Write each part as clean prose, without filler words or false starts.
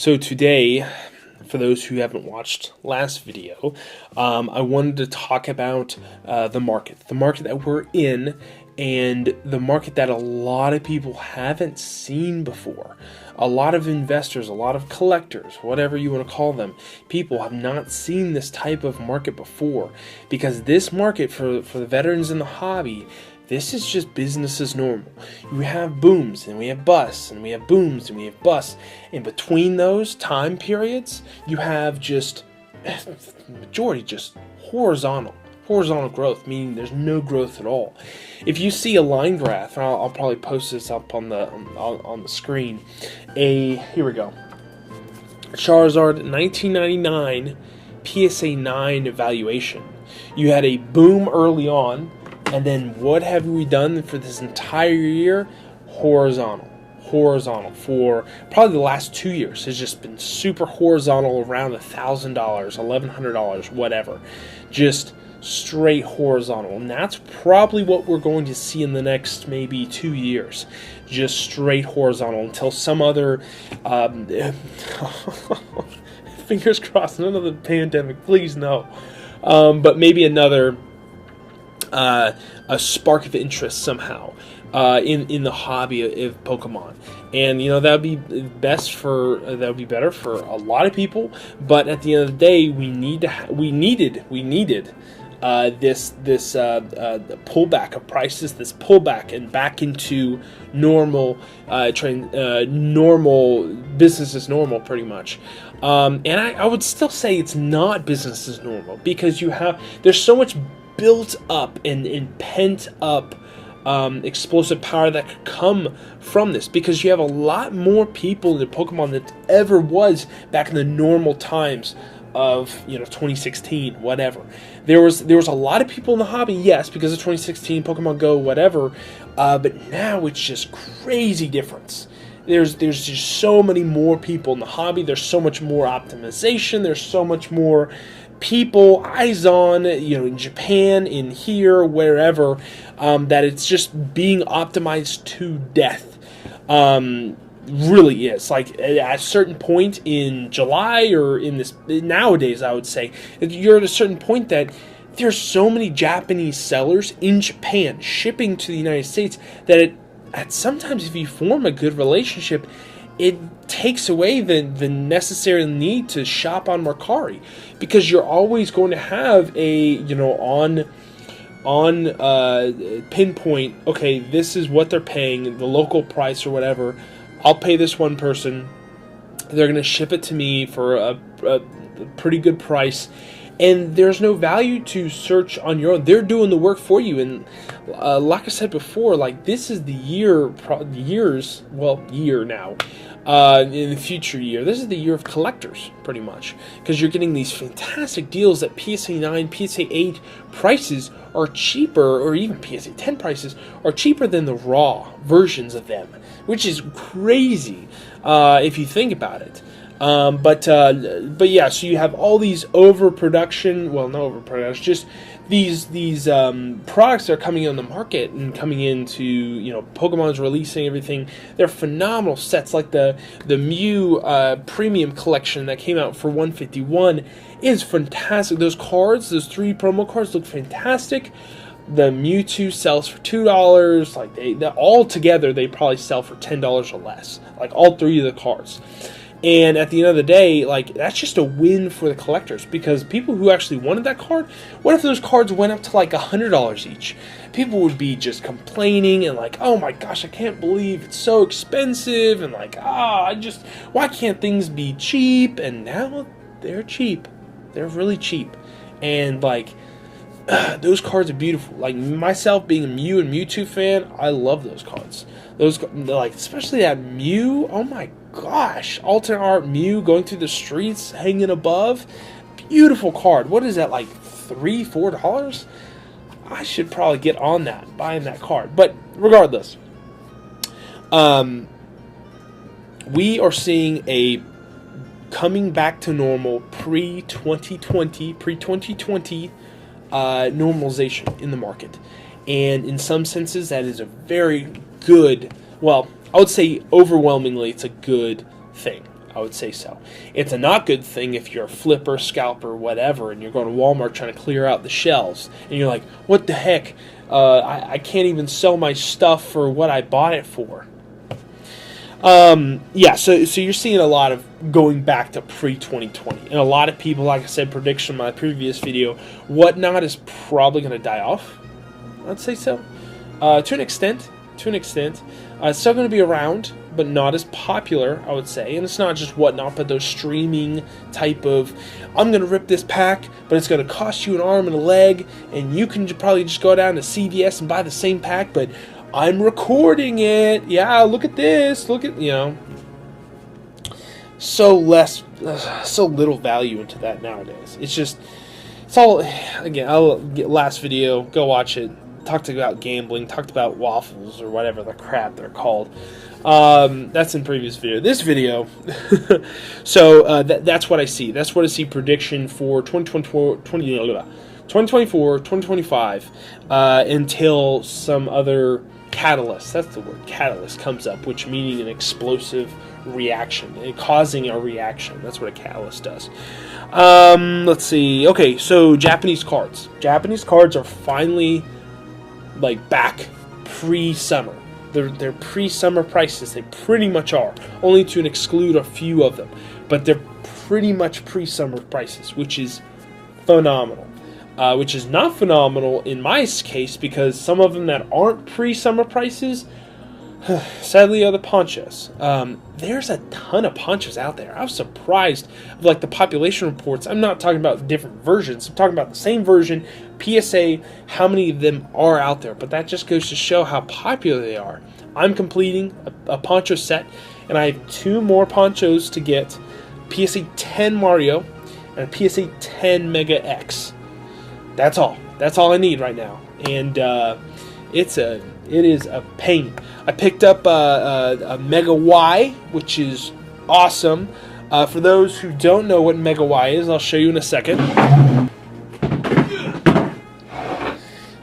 So today, for those who haven't watched last video, I wanted to talk about the market that we're in, and the market that a lot of people haven't seen before. A lot of investors, a lot of collectors, whatever you want to call them, people have not seen this type of market before, because this market for the veterans in the hobby, this is just business as normal. You have booms, and we have busts, and we have booms, and we have busts. In between those time periods, you have just, majority just horizontal growth, meaning there's no growth at all. If you see a line graph, and I'll probably post this up on the screen. Here we go. Charizard 1999 PSA 9 evaluation. You had a boom early on. And then what have we done for this entire year? Horizontal for probably the last 2 years. Has just been super horizontal, around $1,000, $1,100, whatever. Just straight horizontal. And that's probably what we're going to see in the next maybe 2 years. Just straight horizontal until some other fingers crossed, none of the pandemic, please no. But maybe another a spark of interest somehow in the hobby of Pokemon, and that would be better for a lot of people. But at the end of the day, we needed this pullback of prices, this pullback and back into normal normal business as normal, pretty much. And I would still say it's not business as normal, because there's so much built up and pent up explosive power that could come from this, because you have a lot more people in Pokemon than ever was back in the normal times of 2016, whatever. There was a lot of people in the hobby, yes, because of 2016, Pokemon Go, whatever, but now it's just crazy difference. There's just so many more people in the hobby. There's so much more optimization. There's so much more people, eyes on, in Japan, in here, wherever, that it's just being optimized to death. Really is. Like, at a certain point in July, or nowadays, I would say, you're at a certain point that there's so many Japanese sellers in Japan shipping to the United States that sometimes, if you form a good relationship, it takes away the necessary need to shop on Mercari, because you're always going to have a on pinpoint. Okay, this is what they're paying, the local price or whatever. I'll pay this one person. They're going to ship it to me for a pretty good price, and there's no value to search on your own. They're doing the work for you, and like I said before, like, this is the year now. In the future year, this is the year of collectors, pretty much, because you're getting these fantastic deals that PSA 9, PSA 8 prices are cheaper, or even PSA 10 prices are cheaper than the raw versions of them, which is crazy if you think about it. But yeah, so you have all these overproduction, well, no overproduction, just these products that are coming on the market and coming into, Pokemon's releasing everything. They're phenomenal sets, like the Mew premium collection that came out for $151 is fantastic. Those cards, those 3 promo cards, look fantastic. The Mewtwo sells for $2. Like, they all together, they probably sell for $10 or less. Like, all 3 of the cards. And at the end of the day, like, that's just a win for the collectors, because people who actually wanted that card, what if those cards went up to like $100 each? People would be just complaining and like, oh my gosh, I can't believe it's so expensive, and like, why can't things be cheap? And now they're cheap. They're really cheap. And like, those cards are beautiful. Like, myself being a Mew and Mewtwo fan, I love those cards. Those, like, especially that Mew, oh my gosh, alternate art Mew going through the streets, hanging above, beautiful card. What is that, like $3, $4? I should probably get on that, buying that card. But regardless, we are seeing a coming back to normal pre-2020 normalization in the market, and in some senses that is a very good, well, I would say overwhelmingly it's a good thing. I would say so. It's a not good thing if you're a flipper, scalper, whatever, and you're going to Walmart trying to clear out the shelves, and you're like, what the heck? I can't even sell my stuff for what I bought it for. Yeah, so you're seeing a lot of going back to pre-2020. And a lot of people, like I said, prediction in my previous video, Whatnot is probably going to die off. I'd say so. To an extent. It's still going to be around, but not as popular, I would say. And it's not just Whatnot, but those streaming type of, I'm going to rip this pack, but it's going to cost you an arm and a leg, and you can probably just go down to CVS and buy the same pack, but I'm recording it. Yeah, look at this. Look at, so little value into that nowadays. It's all, again, last video, go watch it. Talked about gambling, talked about waffles or whatever the crap they're called. That's in previous video. This video, so that's what I see. That's what I see prediction for 2024, 2025 until some other catalyst, that's the word, catalyst, comes up, which meaning an explosive reaction, causing a reaction. That's what a catalyst does. Let's see. Okay, so Japanese cards. Japanese cards are finally back pre-summer. They're pre-summer prices. They pretty much are, only to exclude a few of them, but they're pretty much pre-summer prices, which is phenomenal. Which is not phenomenal in my case, because some of them that aren't pre-summer prices, sadly, are the ponchos. There's a ton of ponchos out there. I was surprised of the population reports. I'm not talking about different versions. I'm talking about the same version, PSA, how many of them are out there. But that just goes to show how popular they are. I'm completing a poncho set, and I have 2 more ponchos to get, PSA 10 Mario and a PSA 10 Mega X. That's all. That's all I need right now. And it is a pain. I picked up a Mega Y, which is awesome. For those who don't know what Mega Y is, I'll show you in a second.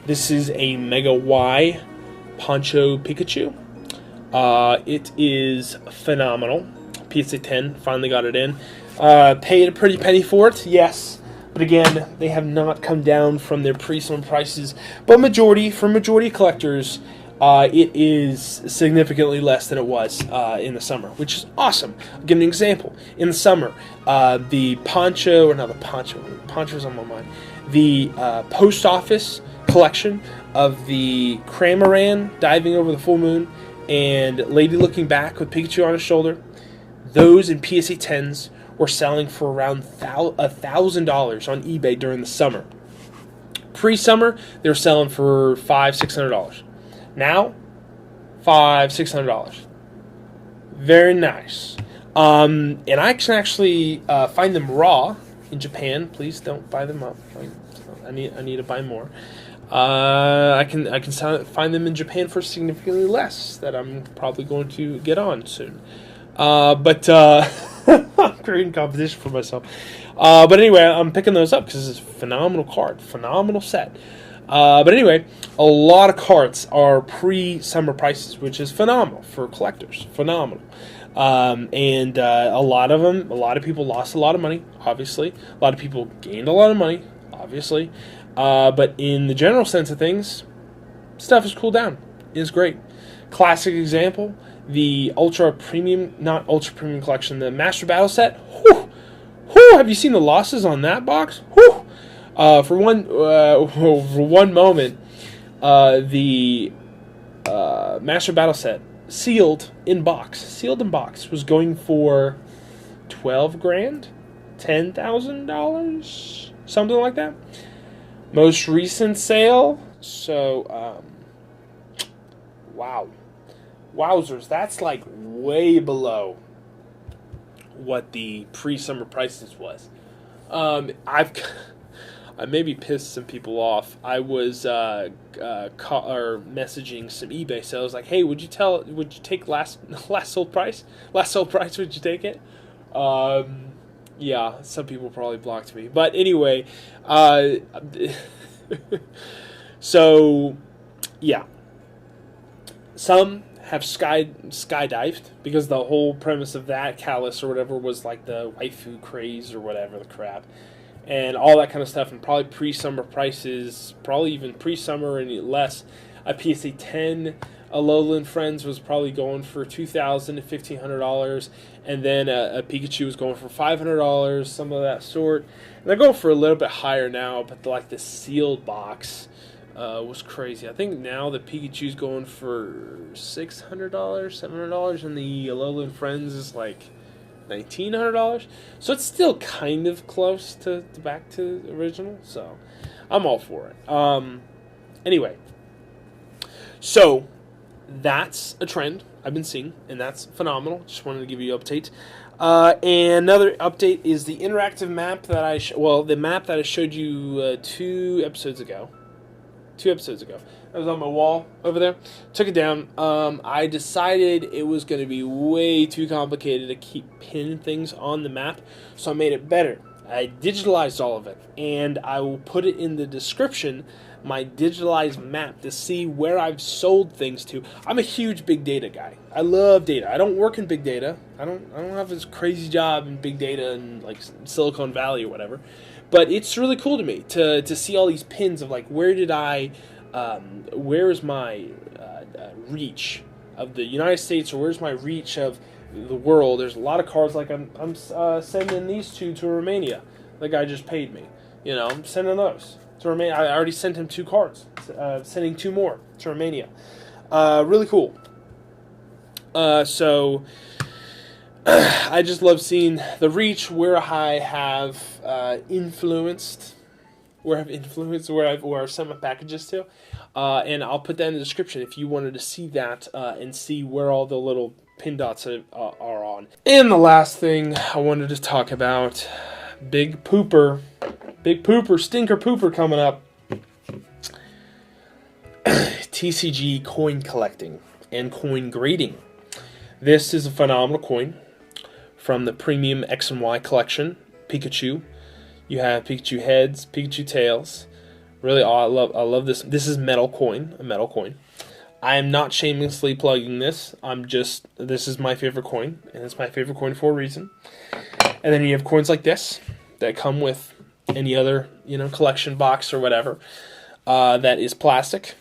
This is a Mega Y Poncho Pikachu. It is phenomenal. PSA 10, finally got it in. Paid a pretty penny for it, yes. But again, they have not come down from their pre-summer prices. But for majority collectors, it is significantly less than it was in the summer, which is awesome. I'll give you an example. In the summer, the poncho's on my mind. The post office collection of the Cramorant diving over the full moon and Lady looking back with Pikachu on his shoulder, those in PSA 10s were selling for around $1,000 on eBay during the summer. Pre-summer, they were selling for $500-$600. Now, $500-$600. Very nice. And I can actually find them raw in Japan. Please don't buy them up. I need to buy more. I can find them in Japan for significantly less that I'm probably going to get on soon. But I'm creating competition for myself. But anyway, I'm picking those up because it's a phenomenal card, phenomenal set. But anyway, a lot of cards are pre-summer prices, which is phenomenal for collectors. Phenomenal. And a lot of people lost a lot of money, obviously. A lot of people gained a lot of money, obviously. But in the general sense of things, stuff has cooled down. It is great. Classic example, the Ultra Premium, not Ultra Premium Collection, the Master Battle Set. Whew! Whew! Have you seen the losses on that box? Whew! For one moment, the Master Battle Set sealed in box was going for $12,000, $10,000, something like that. Most recent sale, so wow, wowzers, that's way below what the pre-summer prices was. I maybe pissed some people off. I was messaging some eBay sellers like, "Hey, would you take last sold price? Last sold price? Would you take it?" Yeah, some people probably blocked me, but anyway, so yeah, some have skydived, because the whole premise of that Callus or whatever was like the waifu craze or whatever the crap, and all that kind of stuff, and probably pre-summer prices, probably even pre-summer and less. A PSA 10 Alolan Friends was probably going for $2,000 to $1,500, and then a Pikachu was going for $500, some of that sort. And they're going for a little bit higher now, but the sealed box was crazy. I think now the Pikachu's going for $600, $700, and the Alolan Friends is like $1,900. So it's still kind of close to back to the original. So I'm all for it. Anyway, so that's a trend I've been seeing, and that's phenomenal. Just wanted to give you an update. And another update is the interactive map that the map that I showed you 2 episodes ago. 2 episodes ago. That was on my wall over there. Took it down. I decided it was going to be way too complicated to keep pinning things on the map, so I made it better. I digitalized all of it, and I will put it in the description, my digitalized map, to see where I've sold things to. I'm a huge big data guy. I love data. I don't work in big data. I don't have this crazy job in big data in like Silicon Valley or whatever. But it's really cool to me to see all these pins of like, where is my reach of the United States, or where's my reach of the world. There's a lot of cards, like I'm sending these 2 to Romania. The guy just paid me. You know, I'm sending those to Romania. I already sent him 2 cards. Sending 2 more to Romania. Really cool. So I just love seeing the reach, where I have influenced, where I've sent my packages to, and I'll put that in the description if you wanted to see that and see where all the little pin dots are on. And the last thing I wanted to talk about, big pooper, stinker pooper coming up. TCG coin collecting and coin grading. This is a phenomenal coin from the premium X and Y collection. Pikachu. You have Pikachu heads, Pikachu tails. Really, I love this. This is a metal coin. I am not shamelessly plugging this. This is my favorite coin, and it's my favorite coin for a reason. And then you have coins like this that come with any other, collection box or whatever that is plastic.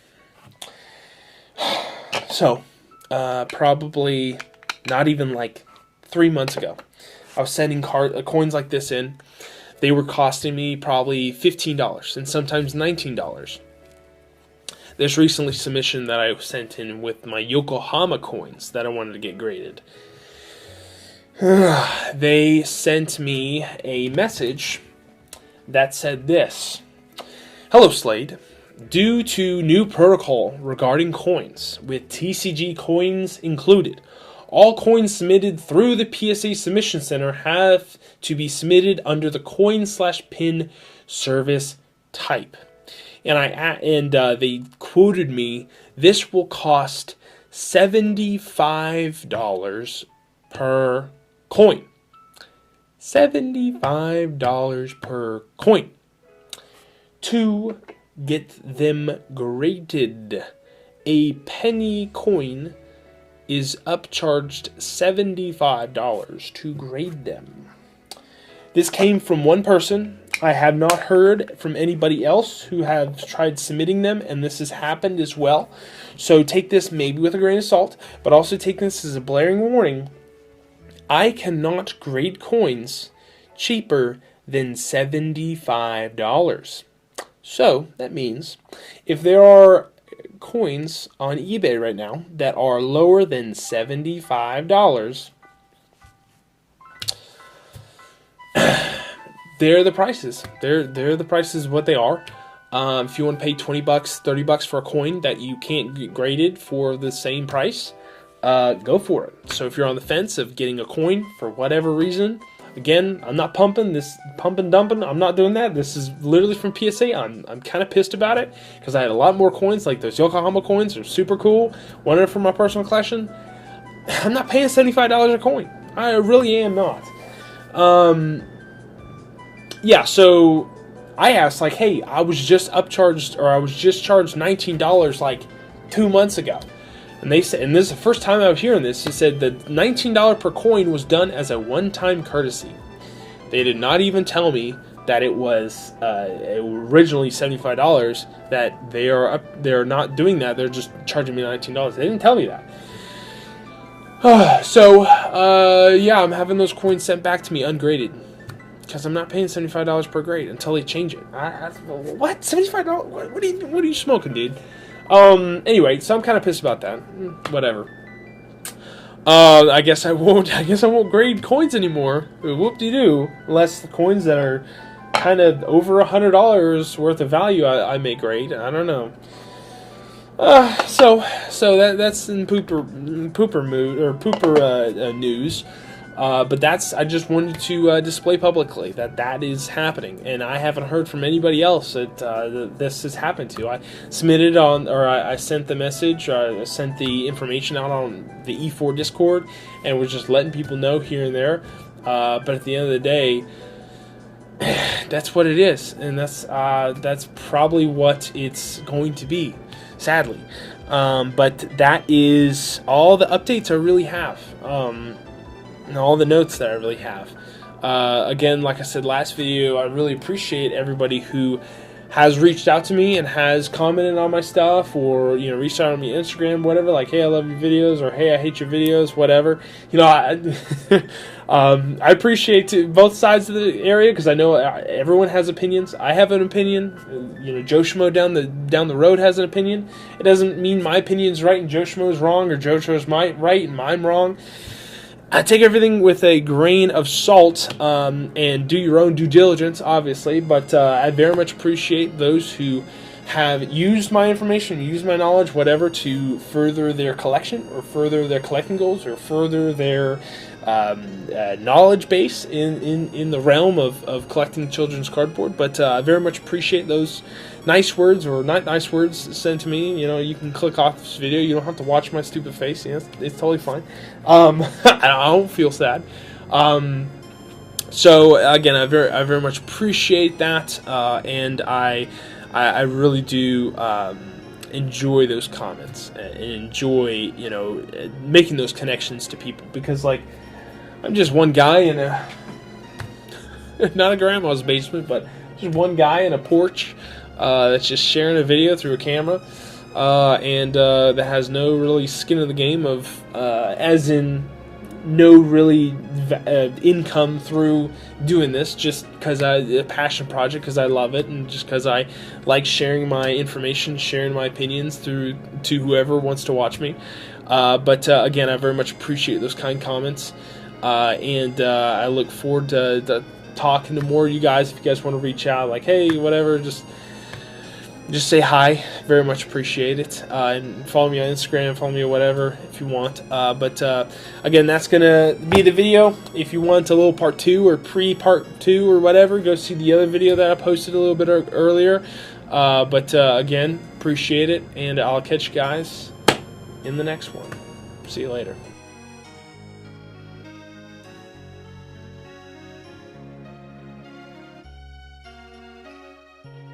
So, probably not even like 3 months ago, I was sending coins like this in. They were costing me probably $15 and sometimes $19. This recently submission that I sent in with my Yokohama coins that I wanted to get graded, they sent me a message that said this: "Hello, Slade. Due to new protocol regarding coins, with TCG coins included, all coins submitted through the PSA Submission Center have to be submitted under the coin/pin service type." And they quoted me, "This will cost $75 per coin." $75 per coin to get them graded. A penny coin is upcharged $75 to grade them. This came from one person. I have not heard from anybody else who have tried submitting them, and this has happened as well. So take this maybe with a grain of salt, but also take this as a blaring warning. I cannot grade coins cheaper than $75. So that means if there are coins on eBay right now that are lower than $75, they're the prices. They're the prices what they are. If you want to pay $20, $30 for a coin that you can't get graded for the same price, go for it. So if you're on the fence of getting a coin for whatever reason, again, I'm not pumping dumping. I'm not doing that. This is literally from PSA. I'm kind of pissed about it because I had a lot more coins. Like those Yokohama coins are super cool. Wanted it for my personal collection. I'm not paying $75 a coin. I really am not. Yeah, so I asked, like, hey, I was just charged $19 like 2 months ago. And they said, and this is the first time I was hearing this, it said that $19 per coin was done as a one-time courtesy. They did not even tell me that it was originally $75. That they're not doing that. They're just charging me $19. They didn't tell me that. So yeah, I'm having those coins sent back to me ungraded because I'm not paying $75 per grade until they change it. What? $75? What are you smoking, dude? Anyway, so I'm kind of pissed about that. Whatever. I guess I won't grade coins anymore. Whoop-de-doo. Unless the coins that are kind of over $100 worth of value I may grade. I don't know. So that's in pooper mood or pooper news. But I just wanted to display publicly that is happening, and I haven't heard from anybody else that this has happened to. I submitted I sent the message, I sent the information out on the E4 Discord, and was just letting people know here and there. But at the end of the day, that's what it is, and that's probably what it's going to be, sadly. But that is all the updates I really have. And all the notes that I really have. Again, like I said last video, I really appreciate everybody who has reached out to me and has commented on my stuff, or reached out on me Instagram, whatever, like, hey, I love your videos, or hey, I hate your videos, whatever. I appreciate both sides of the area, because I know everyone has opinions. I have an opinion. Joe Schmo down the road has an opinion. It doesn't mean my opinion's right and Joe Schmo's wrong, or Joe Schmo's right and I'm wrong. I take everything with a grain of salt, and do your own due diligence, obviously, but I very much appreciate those who have used my information, used my knowledge, whatever, to further their collection, or further their collecting goals, or further their knowledge base in the realm of collecting children's cardboard. But I very much appreciate those nice words, or not nice words, sent to me. You can click off this video. You don't have to watch my stupid face. It's totally fine. I don't feel sad. So again, I very much appreciate that, and I really do enjoy those comments, and enjoy making those connections to people, because I'm just one guy in a not a grandma's basement, but just one guy in a porch that's just sharing a video through a camera, and that has no really skin in the game of as in no really income through doing this, just because a passion project, because I love it, and just because I like sharing my information, sharing my opinions to whoever wants to watch me. But again, I very much appreciate those kind comments, and I look forward to talking to more of you guys. If you guys want to reach out, like, hey, whatever, just say hi. Very much appreciate it. And follow me on Instagram, follow me or whatever if you want. But again, that's going to be the video. If you want a little part 2 or pre-part 2 or whatever, go see the other video that I posted a little bit earlier. But again, appreciate it, and I'll catch you guys in the next one. See you later.